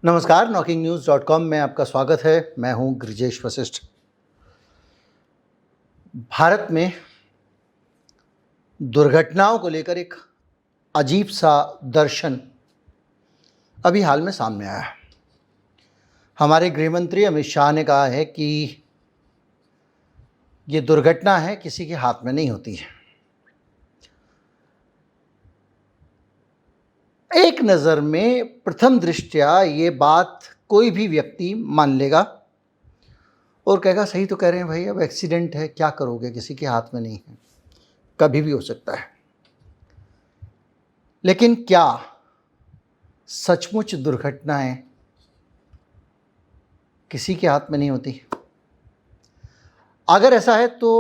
नमस्कार, knocking-news.com में आपका स्वागत है। मैं हूं गृजेश वशिष्ठ। भारत में दुर्घटनाओं को लेकर एक अजीब सा दर्शन अभी हाल में सामने आया है। हमारे गृहमंत्री अमित शाह ने कहा है कि ये दुर्घटना है, किसी के हाथ में नहीं होती है। एक नज़र में प्रथम दृष्टया ये बात कोई भी व्यक्ति मान लेगा और कहेगा सही तो कह रहे हैं भाई, अब एक्सीडेंट है, क्या करोगे, किसी के हाथ में नहीं है, कभी भी हो सकता है। लेकिन क्या सचमुच दुर्घटनाएं किसी के हाथ में नहीं होती? अगर ऐसा है तो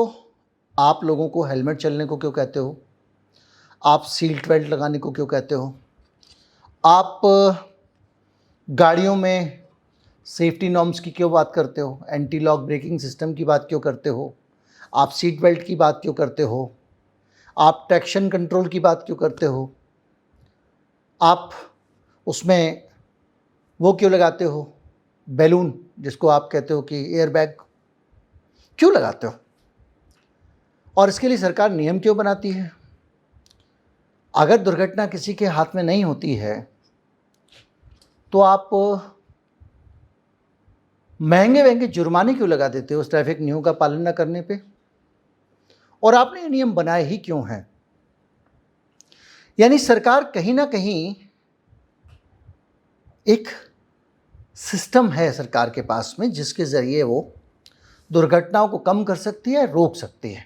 आप लोगों को हेलमेट चलने को क्यों कहते हो? आप सीट बेल्ट लगाने को क्यों कहते हो? आप गाड़ियों में सेफ्टी नॉर्म्स की क्यों बात करते हो? एंटी लॉक ब्रेकिंग सिस्टम की बात क्यों करते हो? आप सीट बेल्ट की बात क्यों करते हो? आप ट्रैक्शन कंट्रोल की बात क्यों करते हो? आप उसमें वो क्यों लगाते हो, बैलून, जिसको आप कहते हो कि एयर बैग, क्यों लगाते हो? और इसके लिए सरकार नियम क्यों बनाती है? अगर दुर्घटना किसी के हाथ में नहीं होती है तो आप महंगे महंगे जुर्माने क्यों लगा देते हो उस ट्रैफिक नियमों का पालन न करने पे? और आपने ये नियम बनाए ही क्यों हैं? यानी सरकार कहीं ना कहीं एक सिस्टम है सरकार के पास में जिसके ज़रिए वो दुर्घटनाओं को कम कर सकती है, रोक सकती है।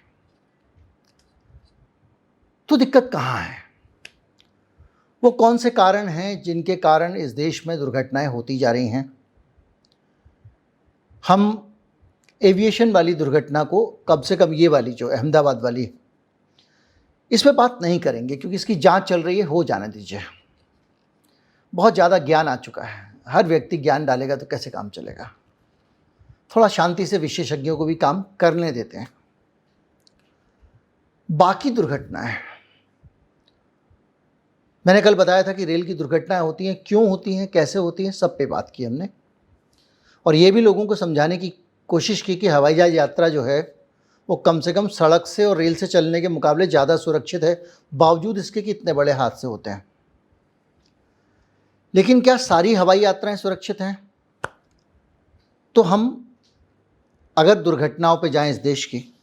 तो दिक्कत कहाँ है? वो कौन से कारण हैं जिनके कारण इस देश में दुर्घटनाएं होती जा रही हैं? हम एविएशन वाली दुर्घटना को, कम से कम ये वाली जो अहमदाबाद वाली, इस पर बात नहीं करेंगे क्योंकि इसकी जांच चल रही है, हो जाने दीजिए। बहुत ज़्यादा ज्ञान आ चुका है, हर व्यक्ति ज्ञान डालेगा तो कैसे काम चलेगा। थोड़ा शांति से विशेषज्ञों को भी काम करने देते हैं। बाकी दुर्घटनाएं, मैंने कल बताया था कि रेल की दुर्घटनाएं होती हैं, क्यों होती हैं, कैसे होती हैं, सब पे बात की हमने। और ये भी लोगों को समझाने की कोशिश की कि हवाई जहाज यात्रा जो है वो कम से कम सड़क से और रेल से चलने के मुकाबले ज़्यादा सुरक्षित है, बावजूद इसके कि इतने बड़े हादसे होते हैं। लेकिन क्या सारी हवाई यात्राएं सुरक्षित हैं? तो हम अगर दुर्घटनाओं पे जाएं इस देश की,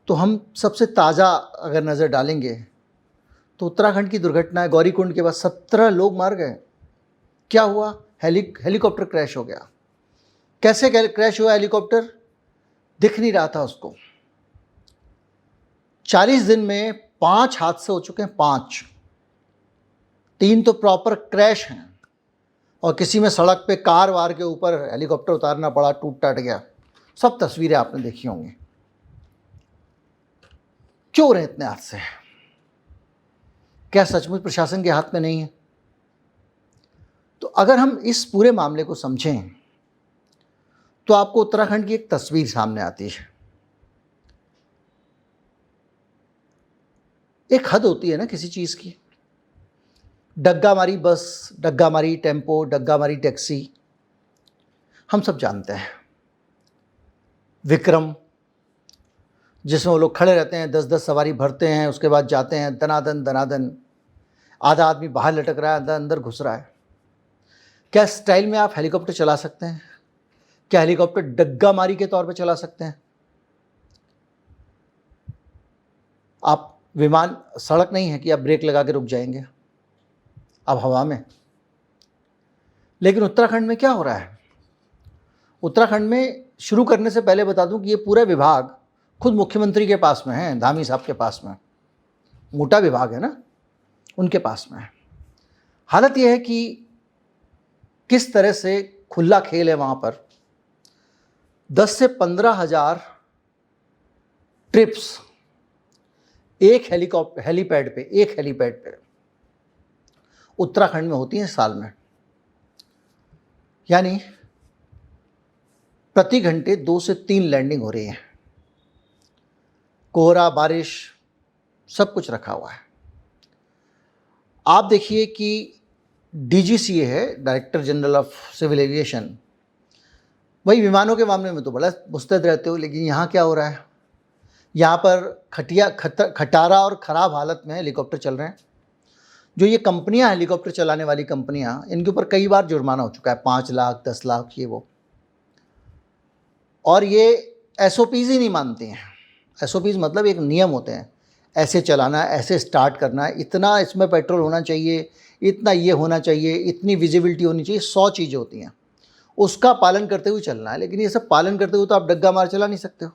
तो हम सबसे ताज़ा अगर नज़र डालेंगे तो उत्तराखंड की दुर्घटना है। गौरीकुंड के बाद 17 लोग मार गए। क्या हुआ? हेलीकॉप्टर क्रैश हो गया। कैसे क्रैश हुआ हेलीकॉप्टर? दिख नहीं रहा था उसको। 40 दिन में 5 हादसे हो चुके हैं, 5। 3 तो प्रॉपर क्रैश हैं और किसी में सड़क पे कार वार के ऊपर हेलीकॉप्टर उतारना पड़ा, टूट टाट गया। सब तस्वीरें आपने देखी होंगी। क्यों हो रहे इतने हादसे? क्या सचमुच प्रशासन के हाथ में नहीं है? तो अगर हम इस पूरे मामले को समझें तो आपको उत्तराखंड की एक तस्वीर सामने आती है। एक हद होती है ना किसी चीज़ की। डग्गा मारी बस, डग्गा मारी टेम्पो, डग्गा मारी टैक्सी, हम सब जानते हैं। विक्रम, जिसमें वो लोग खड़े रहते हैं, 10-10 सवारी भरते हैं, उसके बाद जाते हैं दनादन दनादन, आधा आदमी बाहर लटक रहा है, आधा अंदर घुस रहा है। क्या स्टाइल में आप हेलीकॉप्टर चला सकते हैं? क्या हेलीकॉप्टर डग्गा मारी के तौर पे चला सकते हैं? आप विमान, सड़क नहीं है कि आप ब्रेक लगा के रुक जाएंगे, आप हवा में। लेकिन उत्तराखंड में क्या हो रहा है? उत्तराखंड में शुरू करने से पहले बता दूं कि ये पूरा विभाग खुद मुख्यमंत्री के पास में है, धामी साहब के पास में। मोटा विभाग है ना, उनके पास में है। हालत यह है कि किस तरह से खुला खेल है वहाँ पर। 10 से 15 हज़ार ट्रिप्स एक हेलीपैड पे उत्तराखंड में होती हैं साल में। यानी प्रति घंटे 2 से 3 लैंडिंग हो रही है। कोहरा, बारिश, सब कुछ रखा हुआ है। आप देखिए कि डीजीसीए है, director general of civil aviation, वही विमानों के मामले में तो बड़ा मुस्तैद रहते हो, लेकिन यहाँ क्या हो रहा है? यहाँ पर खटारा और ख़राब हालत में हेलीकॉप्टर चल रहे हैं। जो ये कंपनियाँ, हेलीकॉप्टर चलाने वाली कंपनियाँ, इनके ऊपर कई बार जुर्माना हो चुका है, 5 लाख 10 लाख ये वो, और ये एसओपीज़ ही नहीं मानते हैं। एसओपीज़ मतलब एक नियम होते हैं, ऐसे चलाना, ऐसे स्टार्ट करना, इतना इसमें पेट्रोल होना चाहिए, इतना ये होना चाहिए, इतनी विजिबिलिटी होनी चाहिए, 100 चीज़ें होती हैं, उसका पालन करते हुए चलना है। लेकिन ये सब पालन करते हुए तो आप डग्गा मार चला नहीं सकते हो।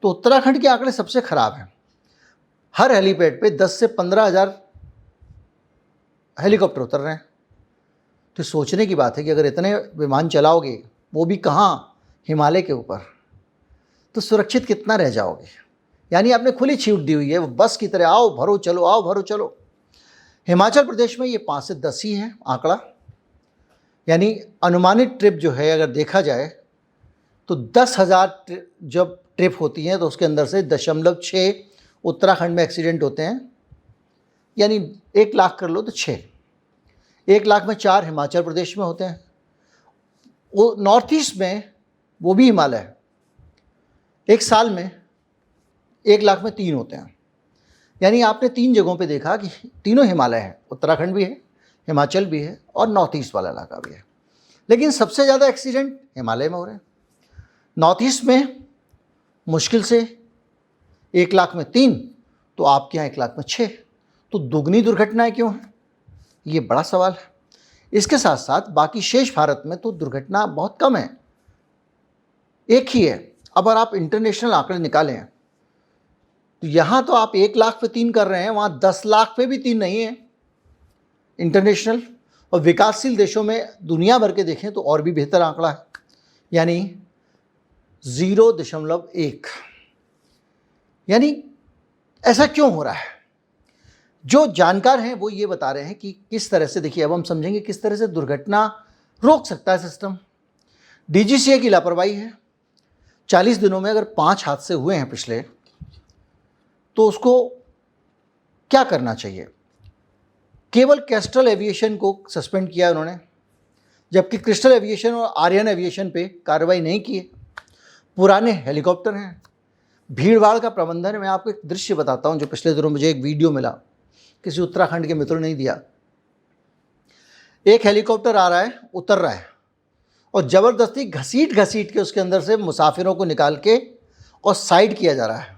तो उत्तराखंड के आंकड़े सबसे ख़राब हैं। हर हेलीपैड पे 10 से 15 हज़ार हेलीकॉप्टर उतर रहे हैं। तो सोचने की बात है कि अगर इतने विमान चलाओगे, वो भी कहाँ, हिमालय के ऊपर, तो सुरक्षित कितना रह जाओगे? यानी आपने खुली छूट दी हुई है, वो बस की तरह आओ भरो चलो, आओ भरो चलो। हिमाचल प्रदेश में ये 5 से 10 ही है आंकड़ा, यानी अनुमानित ट्रिप जो है अगर देखा जाए तो 10,000 जब ट्रिप होती हैं तो उसके अंदर से 0.6 उत्तराखंड में एक्सीडेंट होते हैं, यानी 1 लाख कर लो तो 6, 1 लाख में 4 हिमाचल प्रदेश में होते हैं। वो नॉर्थ ईस्ट में, वो भी हिमालय है, एक साल में 1 लाख में 3 होते हैं। यानी आपने 3 जगहों पे देखा कि तीनों हिमालय है, उत्तराखंड भी है, हिमाचल भी है और नॉर्थ ईस्ट वाला इलाका भी है। लेकिन सबसे ज़्यादा एक्सीडेंट हिमालय में हो रहे हैं। नॉर्थ ईस्ट में मुश्किल से 1 लाख में 3, तो आपके यहाँ 1 लाख में 6, तो दुगनी दुर्घटनाएं क्यों हैं? ये बड़ा सवाल है। इसके साथ साथ बाकी शेष भारत में तो दुर्घटना बहुत कम है, एक ही है। अब अगर आप इंटरनेशनल आंकड़े निकालें तो यहाँ तो आप 1 लाख पे 3 कर रहे हैं, वहाँ 10 लाख पे भी 3 नहीं है इंटरनेशनल। और विकासशील देशों में दुनिया भर के देखें तो और भी बेहतर आंकड़ा है, यानी 0.1। यानी ऐसा क्यों हो रहा है? जो जानकार हैं वो ये बता रहे हैं कि किस तरह से, देखिए अब हम समझेंगे किस तरह से दुर्घटना रोक सकता है सिस्टम। डीजीसीए की लापरवाही है। 40 दिनों में अगर 5 हादसे हुए हैं पिछले, तो उसको क्या करना चाहिए? केवल कैस्ट्रल एविएशन को सस्पेंड किया उन्होंने, जबकि क्रिस्टल एविएशन और आर्यन एविएशन पे कार्रवाई नहीं की है। पुराने हेलीकॉप्टर हैं, भीड़ भाड़ का प्रबंधन। मैं आपको एक दृश्य बताता हूं जो पिछले दिनों मुझे एक वीडियो मिला, किसी उत्तराखंड के मित्र ने नहीं दिया। एक हेलीकॉप्टर आ रहा है, उतर रहा है, और ज़बरदस्ती घसीट घसीट के उसके अंदर से मुसाफिरों को निकाल के और साइड किया जा रहा है।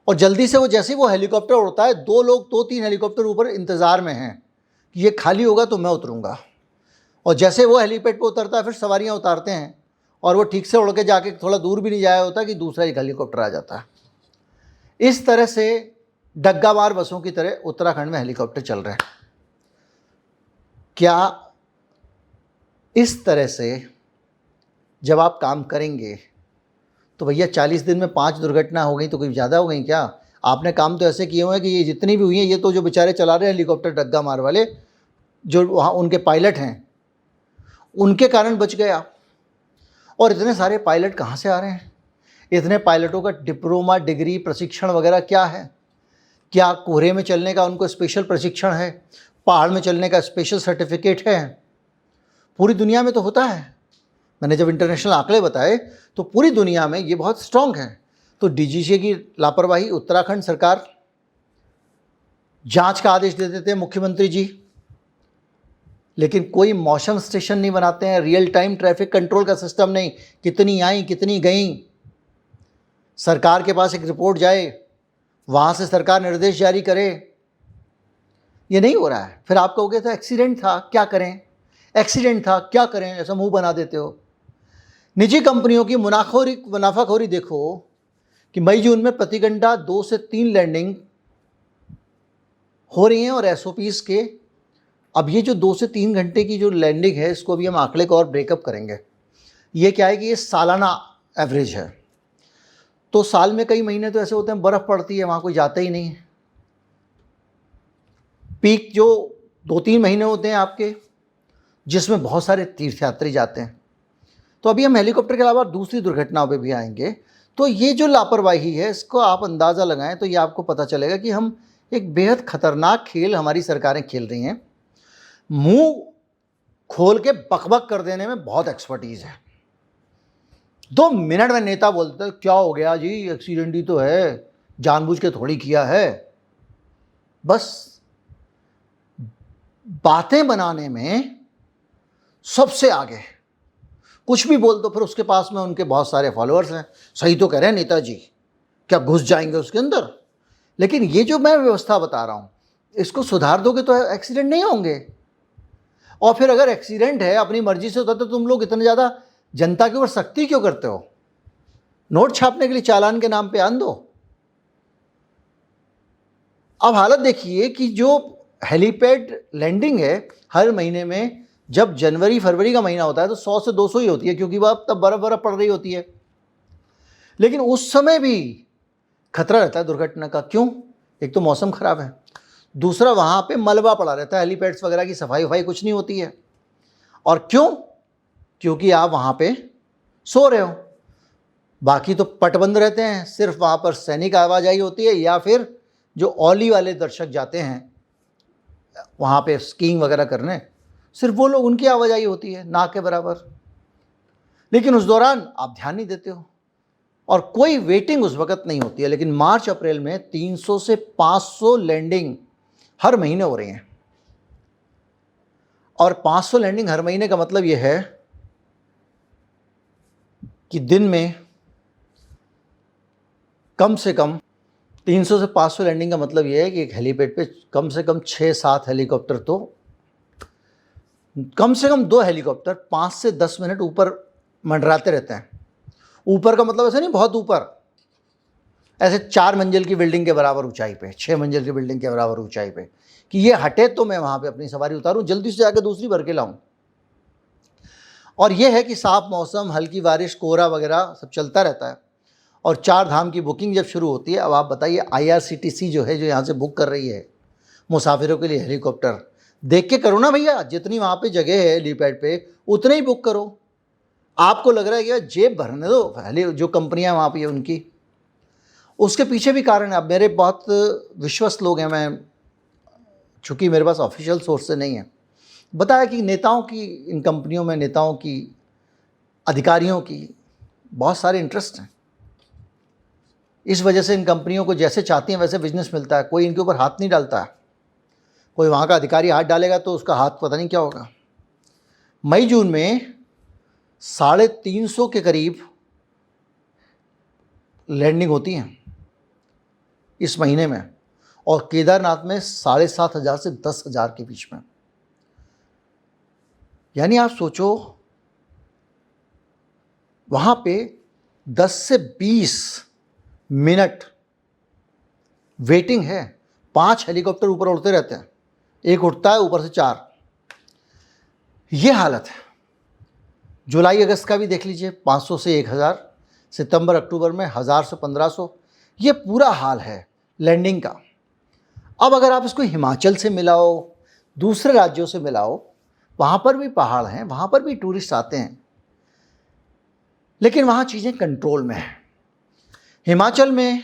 और जल्दी से वो, जैसे ही वो हेलीकॉप्टर उड़ता है, 2 लोग 2-3 हेलीकॉप्टर ऊपर इंतज़ार में हैं कि ये खाली होगा तो मैं उतरूँगा। और जैसे वो हेलीपैड पे उतरता है, फिर सवारियाँ उतारते हैं, और वो ठीक से उड़ के जाके थोड़ा दूर भी नहीं जाया होता कि दूसरा एक हेलीकॉप्टर आ जाता है। इस तरह से डग्गामार बसों की तरह उत्तराखंड में हेलीकॉप्टर चल रहे हैं। क्या इस तरह से जब आप काम करेंगे तो भैया 40 दिन में 5 दुर्घटना हो गई तो कोई ज़्यादा हो गई क्या? आपने काम तो ऐसे किए हुए हैं कि ये जितनी भी हुई हैं, ये तो जो बेचारे चला रहे हैं हेलीकॉप्टर डग्गा मार वाले, जो वहाँ उनके पायलट हैं, उनके कारण बच गया। और इतने सारे पायलट कहाँ से आ रहे हैं? इतने पायलटों का डिप्लोमा, डिग्री, प्रशिक्षण वगैरह क्या है? क्या कोहरे में चलने का उनको स्पेशल प्रशिक्षण है? पहाड़ में चलने का स्पेशल सर्टिफिकेट है? पूरी दुनिया में तो होता है। मैंने जब इंटरनेशनल आंकड़े बताए तो पूरी दुनिया में ये बहुत स्ट्रॉन्ग है। तो डीजीसीए की लापरवाही, उत्तराखंड सरकार जांच का आदेश दे देते हैं मुख्यमंत्री जी, लेकिन कोई मौसम स्टेशन नहीं बनाते हैं, रियल टाइम ट्रैफिक कंट्रोल का सिस्टम नहीं, कितनी आई कितनी गई, सरकार के पास एक रिपोर्ट जाए, वहाँ से सरकार निर्देश जारी करे, ये नहीं हो रहा है। फिर आप कहोगे तो एक्सीडेंट था क्या करें, एक्सीडेंट था क्या करें, ऐसा मुंह बना देते हो। निजी कंपनियों की मुनाफाखोरी देखो कि मई जून में प्रति घंटा 2 से 3 लैंडिंग हो रही हैं, और एसओपीज़ के, अब ये जो 2 से 3 घंटे की जो लैंडिंग है, इसको भी हम आंकड़े को और ब्रेकअप करेंगे। ये क्या है कि ये सालाना एवरेज है। तो साल में कई महीने तो ऐसे होते हैं बर्फ़ पड़ती है, वहाँ कोई जाता ही नहीं है। पीक जो 2-3 महीने होते हैं आपके, जिसमें बहुत सारे तीर्थयात्री जाते हैं। तो अभी हम हेलीकॉप्टर के अलावा दूसरी दुर्घटनाओं पे भी आएंगे। तो ये जो लापरवाही है, इसको आप अंदाज़ा लगाएं तो ये आपको पता चलेगा कि हम एक बेहद ख़तरनाक खेल हमारी सरकारें खेल रही हैं। मुंह खोल के बकबक कर देने में बहुत एक्सपर्टीज है। 2 मिनट में नेता बोलते हैं क्या हो गया जी, एक्सीडेंट ही तो है, जानबूझ के थोड़ी किया है। बस बातें बनाने में सबसे आगे, कुछ भी बोल दो फिर उसके पास में उनके बहुत सारे फॉलोअर्स हैं, सही तो कह रहे हैं नेताजी, क्या घुस जाएंगे उसके अंदर। लेकिन ये जो मैं व्यवस्था बता रहा हूं, इसको सुधार दोगे तो एक्सीडेंट नहीं होंगे। और फिर अगर एक्सीडेंट है अपनी मर्जी से होता तो तुम लोग इतने ज़्यादा जनता के ऊपर सख्ती क्यों करते हो? नोट छापने के लिए चालान के नाम पे आन दो। अब हालत देखिए कि जो हेलीपैड लैंडिंग है हर महीने में, जब जनवरी फरवरी का महीना होता है तो 100 से 200 ही होती है, क्योंकि वह तब बर्फ पड़ रही होती है। लेकिन उस समय भी खतरा रहता है दुर्घटना का। क्यों? एक तो मौसम खराब है, दूसरा वहाँ पे मलबा पड़ा रहता है, हेलीपैड्स वगैरह की सफाई वफाई कुछ नहीं होती है। और क्यों? क्योंकि आप वहाँ पे सो रहे हो, बाकी तो पट बंद रहते हैं, सिर्फ वहाँ पर सैनिक आवाजाही होती है, या फिर जो औली वाले दर्शक जाते हैं वहाँ पे स्कीइंग वगैरह करने, सिर्फ वो लोग, उनकी आवाजाही होती है ना के बराबर। लेकिन उस दौरान आप ध्यान नहीं देते हो और कोई वेटिंग उस वक्त नहीं होती है। लेकिन मार्च अप्रैल में 300 से 500 लैंडिंग हर महीने हो रही हैं। और 500 लैंडिंग हर महीने का मतलब यह है कि दिन में कम से कम 300 से 500 लैंडिंग का मतलब यह है कि एक हेलीपैड पे कम से कम 6-7 हेलीकॉप्टर, तो कम से कम 2 हेलीकॉप्टर 5 से 10 मिनट ऊपर मंडराते रहते हैं। ऊपर का मतलब ऐसा नहीं बहुत ऊपर, ऐसे 4 मंजिल की बिल्डिंग के बराबर ऊंचाई पे, 6 मंजिल की बिल्डिंग के बराबर ऊंचाई पे, कि ये हटे तो मैं वहाँ पे अपनी सवारी उतारूँ, जल्दी से जाकर दूसरी भर के लाऊँ। और ये है कि साफ मौसम, हल्की बारिश, कोहरा वगैरह सब चलता रहता है। और 4 धाम की बुकिंग जब शुरू होती है, अब आप बताइए IRCTC जो है, जो यहाँ से बुक कर रही है मुसाफिरों के लिए हेलीकॉप्टर, देख के करो ना भैया, जितनी वहाँ पे जगह है हेलीपैड पे उतने ही बुक करो। आपको लग रहा है कि जेब भरने दो पहले, जो कंपनियां वहाँ पे है उनकी, उसके पीछे भी कारण है। अब मेरे बहुत विश्वस्त लोग हैं, मैं चूँकि मेरे पास ऑफिशियल सोर्स से नहीं है, बताया कि नेताओं की, इन कंपनियों में नेताओं की, अधिकारियों की बहुत सारे इंटरेस्ट हैं। इस वजह से इन कंपनियों को जैसे चाहती हैं वैसे बिजनेस मिलता है, कोई इनके ऊपर हाथ नहीं डालता है। कोई वहाँ का अधिकारी हाथ डालेगा तो उसका हाथ पता नहीं क्या होगा। मई जून में 350 के करीब लैंडिंग होती हैं इस महीने में, और केदारनाथ में 7,500 से 10,000 के बीच में। यानी आप सोचो वहाँ पे 10 से 20 मिनट वेटिंग है। 5 हेलीकॉप्टर ऊपर उड़ते रहते हैं, एक उड़ता है ऊपर से 4। ये हालत है। जुलाई अगस्त का भी देख लीजिए, 500 से 1,000, सितंबर अक्टूबर में 1,000 से 1,500। ये पूरा हाल है लैंडिंग का। अब अगर आप इसको हिमाचल से मिलाओ, दूसरे राज्यों से मिलाओ, वहाँ पर भी पहाड़ हैं, वहाँ पर भी टूरिस्ट आते हैं, लेकिन वहाँ चीज़ें कंट्रोल में हैं। हिमाचल में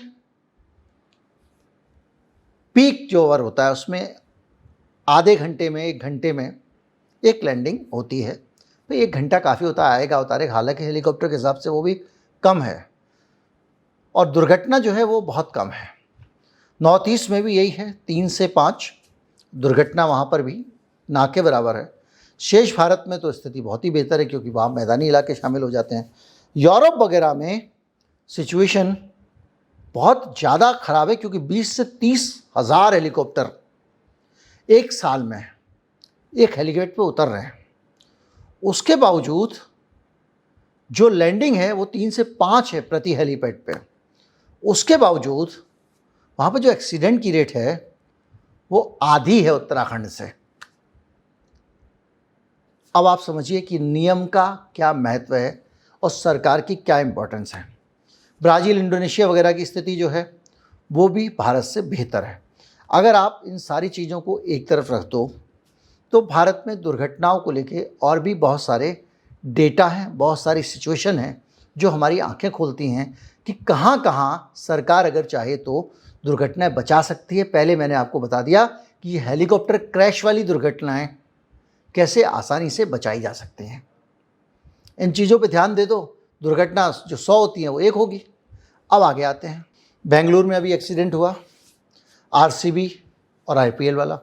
पीक जो ओवर होता है उसमें आधे घंटे में, 1 घंटे में एक लैंडिंग होती है। तो 1 घंटा काफ़ी होता है, आएगा उतारेगा। हालांकि हेलीकॉप्टर के हिसाब से वो भी कम है, और दुर्घटना जो है वो बहुत कम है। नॉर्थ ईस्ट में भी यही है, 3 से 5 दुर्घटना वहाँ पर भी ना के बराबर है। शेष भारत में तो स्थिति बहुत ही बेहतर है, क्योंकि वहाँ मैदानी इलाके शामिल हो जाते हैं। यूरोप वगैरह में सिचुएशन बहुत ज़्यादा ख़राब है, क्योंकि 20 से 30 हज़ार हेलीकॉप्टर एक साल में एक हेलीपैड पे उतर रहे हैं। उसके बावजूद जो लैंडिंग है वो 3 से 5 है प्रति हेलीपैड पे। उसके बावजूद वहाँ पे जो एक्सीडेंट की रेट है वो आधी है उत्तराखंड से। अब आप समझिए कि नियम का क्या महत्व है और सरकार की क्या इम्पोर्टेंस है। ब्राज़ील, इंडोनेशिया वगैरह की स्थिति जो है वो भी भारत से बेहतर है। अगर आप इन सारी चीज़ों को एक तरफ रख दो तो भारत में दुर्घटनाओं को लेके और भी बहुत सारे डेटा हैं, बहुत सारी सिचुएशन हैं जो हमारी आंखें खोलती हैं कि कहाँ कहाँ सरकार अगर चाहे तो दुर्घटनाएं बचा सकती है। पहले मैंने आपको बता दिया कि ये हेलीकॉप्टर क्रैश वाली दुर्घटनाएं कैसे आसानी से बचाई जा सकते हैं। इन चीज़ों पे ध्यान दे दो, दुर्घटना जो 100 होती हैं वो 1 होगी। अब आगे आते हैं, बेंगलुरु में अभी एक्सीडेंट हुआ, आरसीबी और आईपीएल वाला।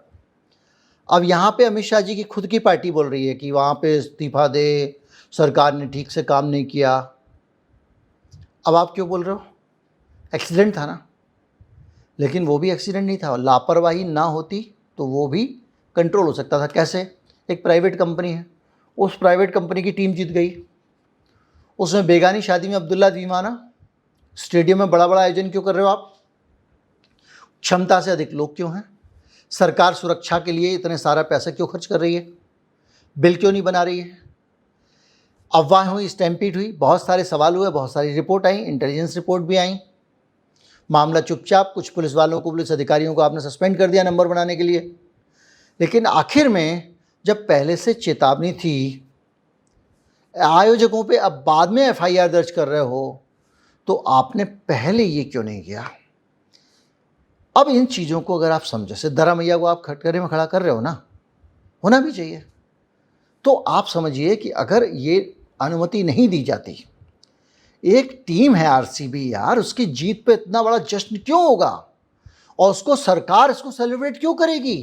अब यहाँ पे अमित शाह जी की खुद की पार्टी बोल रही है कि वहाँ पे इस्तीफा दे, सरकार ने ठीक से काम नहीं किया। अब आप क्यों बोल रहे हो? एक्सीडेंट था ना, लेकिन वो भी एक्सीडेंट नहीं था। लापरवाही ना होती तो वो भी कंट्रोल हो सकता था। कैसे? एक प्राइवेट कंपनी है, उस प्राइवेट कंपनी की टीम जीत गई, उसमें बेगानी शादी में अब्दुल्ला दीवाना, स्टेडियम में बड़ा बड़ा आयोजन क्यों कर रहे हो आप? क्षमता से अधिक लोग क्यों हैं? सरकार सुरक्षा के लिए इतने सारा पैसा क्यों खर्च कर रही है? बिल क्यों नहीं बना रही है? अफवाह हुई, स्टैम्पीड हुई, बहुत सारे सवाल हुए, बहुत सारी रिपोर्ट आई, इंटेलिजेंस रिपोर्ट भी आई। मामला चुपचाप, कुछ पुलिस वालों को, पुलिस अधिकारियों को आपने सस्पेंड कर दिया नंबर बनाने के लिए। लेकिन आखिर में जब पहले से चेतावनी थी आयोजकों पे, अब बाद में एफआईआर दर्ज कर रहे हो, तो आपने पहले ये क्यों नहीं किया? अब इन चीज़ों को अगर आप समझो, से दरा मैया को आप कटघरे में खड़ा कर रहे हो ना, होना भी चाहिए। तो आप समझिए कि अगर ये अनुमति नहीं दी जाती, एक टीम है आरसीबी यार, उसकी जीत पे इतना बड़ा जश्न क्यों होगा और उसको सरकार इसको सेलिब्रेट क्यों करेगी?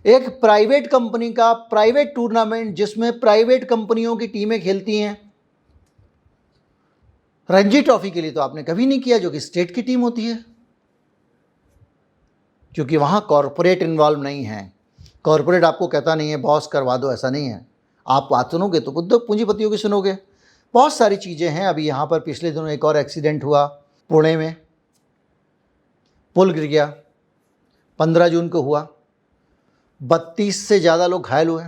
एक प्राइवेट कंपनी का प्राइवेट टूर्नामेंट जिसमें प्राइवेट कंपनियों की टीमें खेलती हैं, रणजी ट्रॉफी के लिए तो आपने कभी नहीं किया, जो कि स्टेट की टीम होती है, क्योंकि वहां कॉरपोरेट इन्वॉल्व नहीं है। कॉरपोरेट आपको कहता नहीं है बॉस करवा दो, ऐसा नहीं है। आप बात सुनोगे तो उद्योग पूंजीपतियों की सुनोगे। बहुत सारी चीज़ें हैं। अभी यहाँ पर पिछले दिनों एक और एक्सीडेंट हुआ पुणे में, पुल गिर गया, 15 जून को हुआ, 32 से ज़्यादा लोग घायल हुए,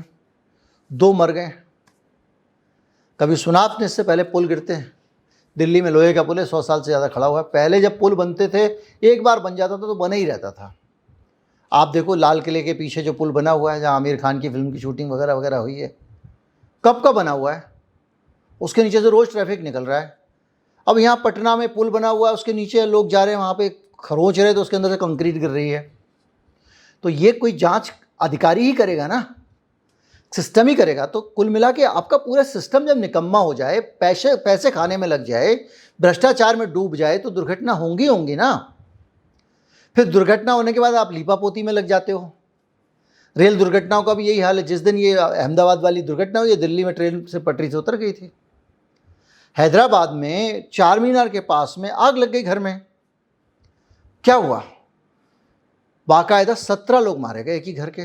2 मर गए। कभी सुना आपने इससे पहले पुल गिरते हैं? दिल्ली में लोहे का पुल है, 100 साल से ज़्यादा खड़ा हुआ है। पहले जब पुल बनते थे, एक बार बन जाता था तो बना ही रहता था। आप देखो लाल किले के पीछे जो पुल बना हुआ है, जहाँ आमिर खान की फिल्म की शूटिंग वगैरह वगैरह हुई है, कब का बना हुआ है? उसके नीचे से रोज़ ट्रैफिक निकल रहा है। अब यहाँ पटना में पुल बना हुआ है, उसके नीचे लोग जा रहे हैं, वहाँ पे खरोंच रहे तो उसके अंदर से कंक्रीट गिर रही है। तो ये कोई जांच अधिकारी ही करेगा ना, सिस्टम ही करेगा। तो कुल मिला के आपका पूरा सिस्टम जब निकम्मा हो जाए, पैसे खाने में लग जाए, भ्रष्टाचार में डूब जाए, तो दुर्घटना होंगी ना। फिर दुर्घटना होने के बाद आप लीपापोती में लग जाते हो। रेल दुर्घटनाओं का भी यही हाल है। जिस दिन ये अहमदाबाद वाली दुर्घटना हुई, दिल्ली में ट्रेन से पटरी से उतर गई थी। हैदराबाद में चार मीनार के पास में आग लग गई घर में। क्या हुआ? बाकायदा 17 लोग मारे गए एक ही घर के।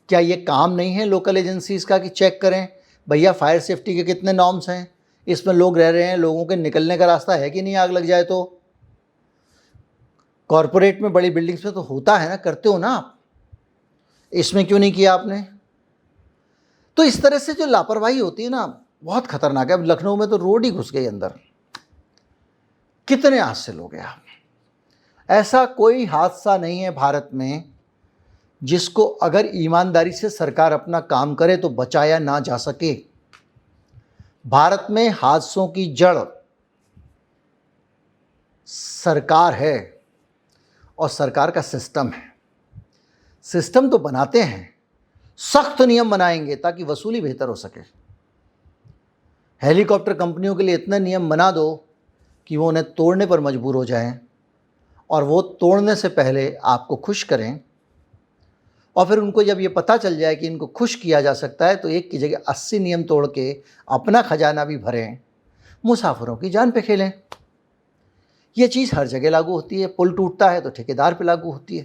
क्या ये काम नहीं है लोकल एजेंसीज का कि चेक करें भैया फायर सेफ्टी के कितने नॉर्म्स हैं, इसमें लोग रह रहे हैं, लोगों के निकलने का रास्ता है कि नहीं आग लग जाए तो? कॉरपोरेट में बड़ी बिल्डिंग्स में तो होता है ना, करते हो ना आप, इसमें क्यों नहीं किया आपने? तो इस तरह से जो लापरवाही होती है ना, बहुत खतरनाक है। अब लखनऊ में तो रोड ही घुस गई अंदर, कितने हादसे हो गए। ऐसा कोई हादसा नहीं है भारत में जिसको अगर ईमानदारी से सरकार अपना काम करे तो बचाया ना जा सके। भारत में हादसों की जड़ सरकार है और सरकार का सिस्टम है। सिस्टम तो बनाते हैं, सख्त नियम बनाएंगे ताकि वसूली बेहतर हो सके। हेलीकॉप्टर कंपनियों के लिए इतने नियम बना दो कि वो उन्हें तोड़ने पर मजबूर हो जाएं, और वो तोड़ने से पहले आपको खुश करें, और फिर उनको जब ये पता चल जाए कि इनको खुश किया जा सकता है तो एक की जगह 80 नियम तोड़ के अपना खजाना भी भरें, मुसाफिरों की जान पे खेलें। ये चीज़ हर जगह लागू होती है। पुल टूटता है तो ठेकेदार पे लागू होती है।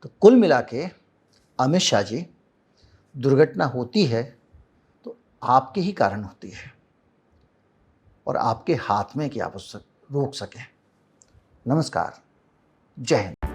तो कुल मिला के अमित शाह जी, दुर्घटना होती है तो आपके ही कारण होती है, और आपके हाथ में कि आप उससे रोक सकें। नमस्कार, जय हिंद।